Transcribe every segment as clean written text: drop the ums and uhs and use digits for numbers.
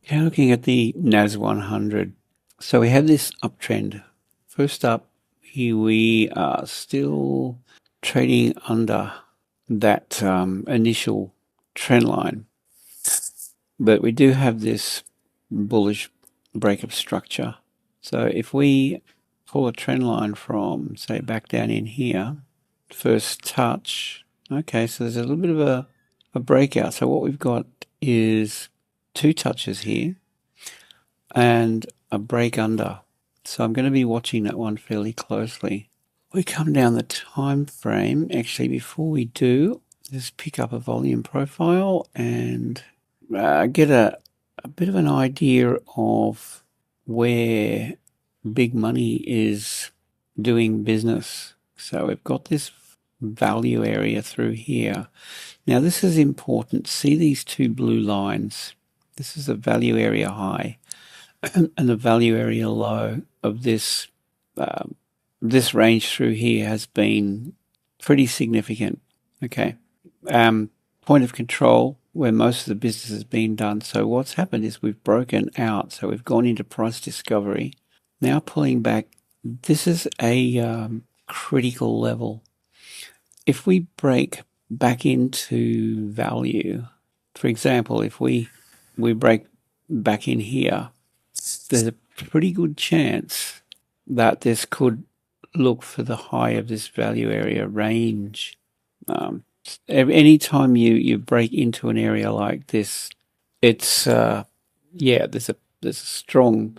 Okay, looking at the NAS100. So we have this uptrend. First up, here we are still trading under that initial trend line. But we do have this bullish breakup structure. So if we pull a trend line from, say, back down in here, first touch, okay, so there's a little bit of a breakout. So what we've got is two touches here and a break under. So I'm going to be watching that one fairly closely. We come down the time frame. Actually, before we do, just pick up a volume profile and get a bit of an idea of where big money is doing business. So we've got this value area through here. Now this is important. See these two blue lines? This is a value area high and the value area low of this this range through here has been pretty significant. Okay. Point of control where most of the business has been done. So what's happened is we've broken out. So we've gone into price discovery. Now pulling back, this is a critical level. If we break back into value, for example, if we break back in here, there's a pretty good chance that this could look for the high of this value area range. Anytime you break into an area like this, it's there's a strong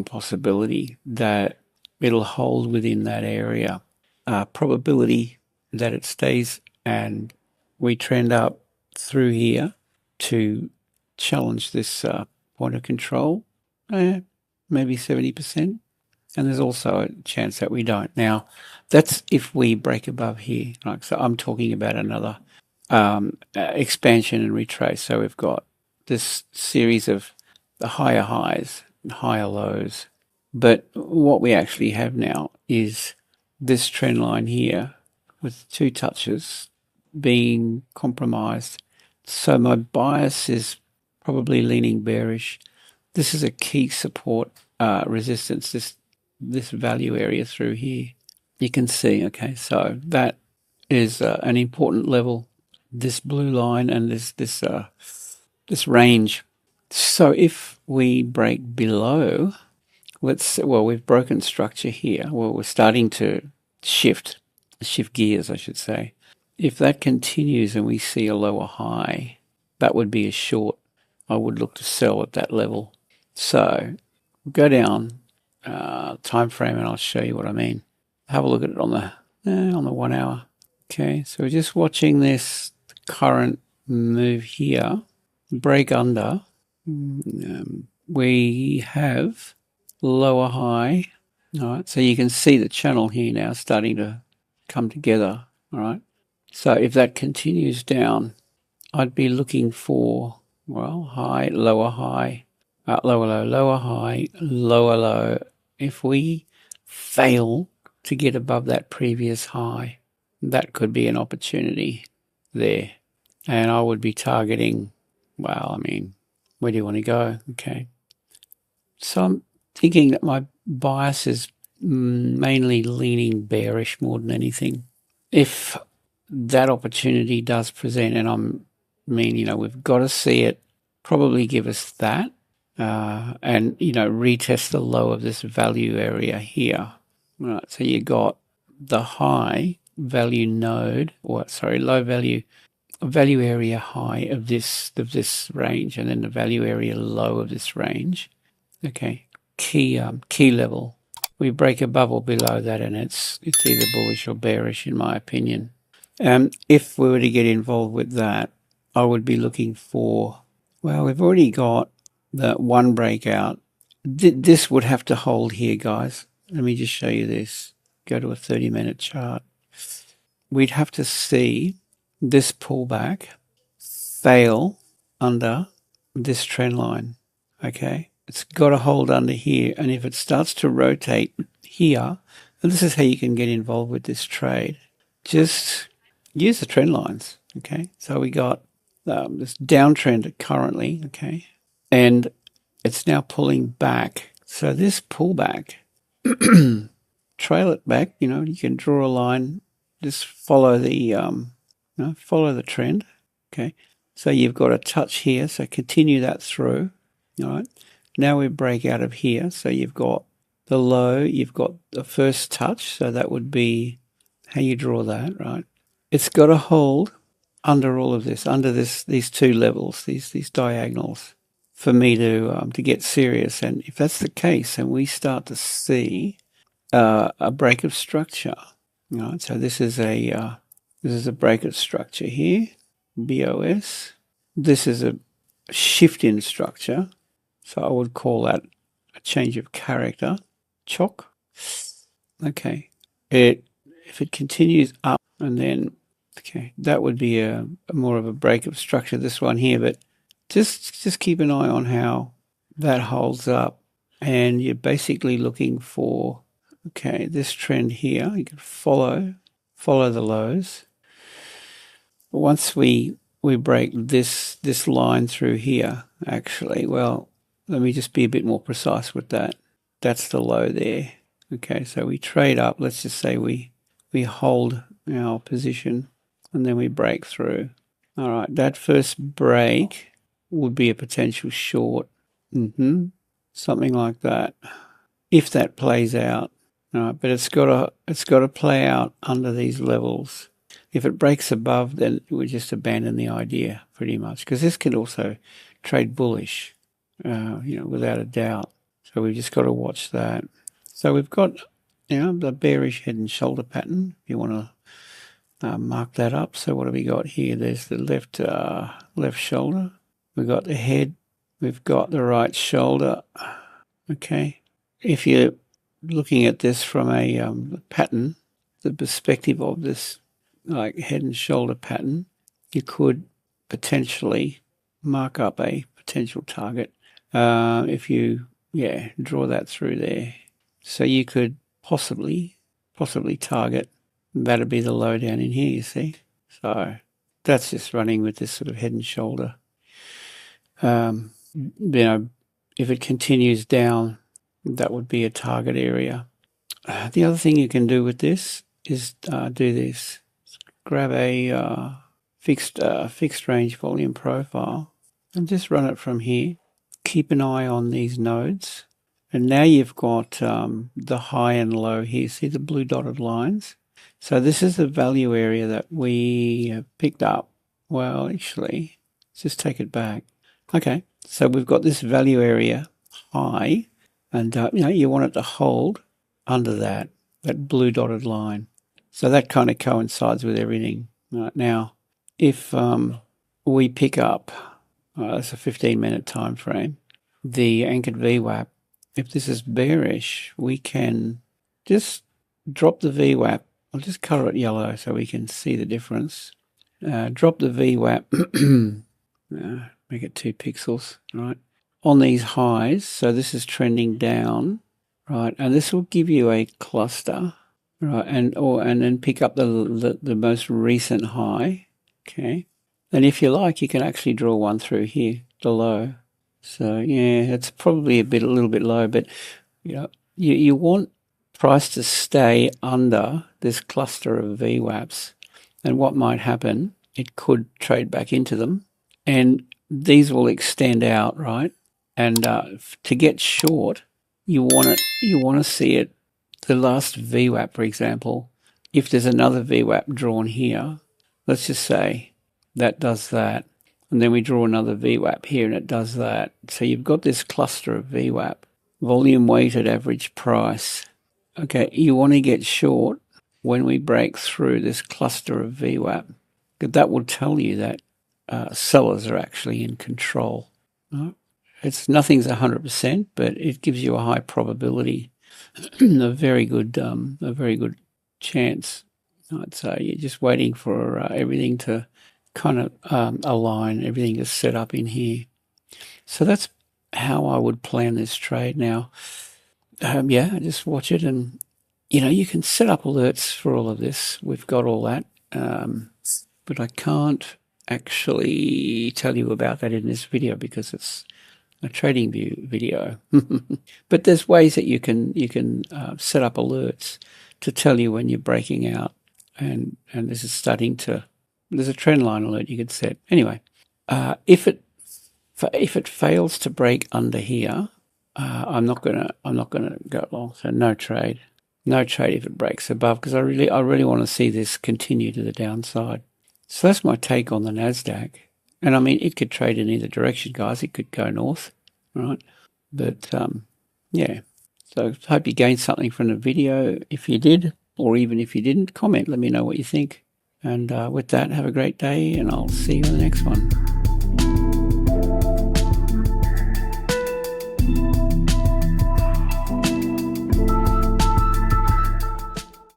possibility that it'll hold within that area. Probability that it stays and we trend up through here to challenge this point of control, maybe 70%. And there's also a chance that we don't. Now, that's if we break above here. Like, so I'm talking about another expansion and retrace. So we've got this series of the higher highs and higher lows. But what we actually have now is this trend line here with two touches being compromised. So my bias is probably leaning bearish. This is a key support resistance, this value area through here. You can see, okay, so that is an important level, this blue line and this range. So if we break below, we've broken structure here. Well, we're starting to shift gears, I should say. If that continues and we see a lower high, that would be a short. I would look to sell at that level. So we'll go down time frame and I'll show you what I mean. Have a look at it on the 1 hour. Okay, so we're just watching this current move here. Break under. We have lower high. All right, so you can see the channel here now starting to come together. All right, so if that continues down, I'd be looking for, well, high, lower high, lower low, lower high, lower low. If we fail to get above that previous high, that could be an opportunity there. And I would be targeting, well, I mean, where do you want to go? Okay. So I'm thinking that my bias is mainly leaning bearish more than anything. If that opportunity does present, and we've got to see it probably give us that, and, retest the low of this value area here. Right, so you got the high value node, low value area high of this range, and then the value area low of this range. Okay, key level. We break above or below that, and it's either bullish or bearish, in my opinion. If we were to get involved with that, I would be looking for, well, we've already got the one breakout. This would have to hold here, guys. Let me just show you this. Go to a 30-minute chart. We'd have to see this pullback fail under this trend line. Okay, it's got to hold under here, and if it starts to rotate here, and this is how you can get involved with this trade. Just use the trend lines. Okay, so we got this downtrend currently. Okay, and it's now pulling back. So this pullback, trail it back. You can draw a line, just follow the follow the trend. Okay, so you've got a touch here, so continue that through. All right, now we break out of here, so you've got the low, you've got the first touch, so that would be how you draw that, right? It's got to hold under all of this, under these two levels, these diagonals, for me to get serious. And if that's the case, and we start to see a break of structure, right? So this is a break of structure here, BOS. This is a shift in structure, so I would call that a change of character, ChoCh. Okay, if it continues up and then, okay, that would be a more of a break of structure, this one here, but just keep an eye on how that holds up, and you're basically looking for, okay, this trend here. You can follow the lows. Once we break this line through here, actually, well, let me just be a bit more precise with that. That's the low there. Okay, so we trade up. Let's just say we hold our position and then we break through. All right, that first break would be a potential short. Something like that. If that plays out. All right, but it's got to play out under these levels. If it breaks above, then we just abandon the idea pretty much, because this can also trade bullish, without a doubt. So we've just got to watch that. So we've got, the bearish head and shoulder pattern, if you want to mark that up. So what have we got here? There's the left shoulder. We've got the head. We've got the right shoulder. Okay. If you're looking at this from a pattern, the perspective of this like head and shoulder pattern, you could potentially mark up a potential target if you draw that through there. So you could possibly target, that'd be the low down in here, you see. So that's just running with this sort of head and shoulder. If it continues down, that would be a target area. The other thing you can do with this is do this. Grab a fixed range volume profile and just run it from here. Keep an eye on these nodes. And now you've got the high and low here. See the blue dotted lines? So this is the value area that we have picked up. Well, actually, let's just take it back. Okay, so we've got this value area high, and you want it to hold under that blue dotted line. So that kind of coincides with everything. Right now, if we pick up, that's a 15-minute time frame, the anchored VWAP, if this is bearish, we can just drop the VWAP. I'll just color it yellow so we can see the difference. Drop the VWAP, make it 2 pixels, right, on these highs. So this is trending down, right, and this will give you a cluster, right, and then pick up the most recent high. Okay, and if you like, you can actually draw one through here, the low. So yeah, it's probably a little bit low, but you want price to stay under this cluster of VWAPs. And what might happen, it could trade back into them, and these will extend out, right? And to get short, you want to see it. The last VWAP, for example, if there's another VWAP drawn here, let's just say that does that, and then we draw another VWAP here and it does that. So you've got this cluster of VWAP, volume weighted average price. Okay, you want to get short when we break through this cluster of VWAP. That will tell you that sellers are actually in control. Right? Nothing's 100%, but it gives you a high probability, a very good chance. I'd say you're just waiting for everything to kind of align, everything is set up in here. So that's how I would plan this trade. Now, just watch it, and you can set up alerts for all of this. We've got all that, but I can't actually tell you about that in this video because it's TradingView video. But there's ways that you can set up alerts to tell you when you're breaking out, and this is starting to. There's a trend line alert you could set. Anyway, if it fails to break under here, I'm not gonna go long. So no trade if it breaks above, because I really want to see this continue to the downside. So that's my take on the NASDAQ. And I mean, it could trade in either direction, guys. It could go north, right? But yeah. So I hope you gained something from the video. If you did, or even if you didn't, comment. Let me know what you think. And with that, have a great day, and I'll see you in the next one.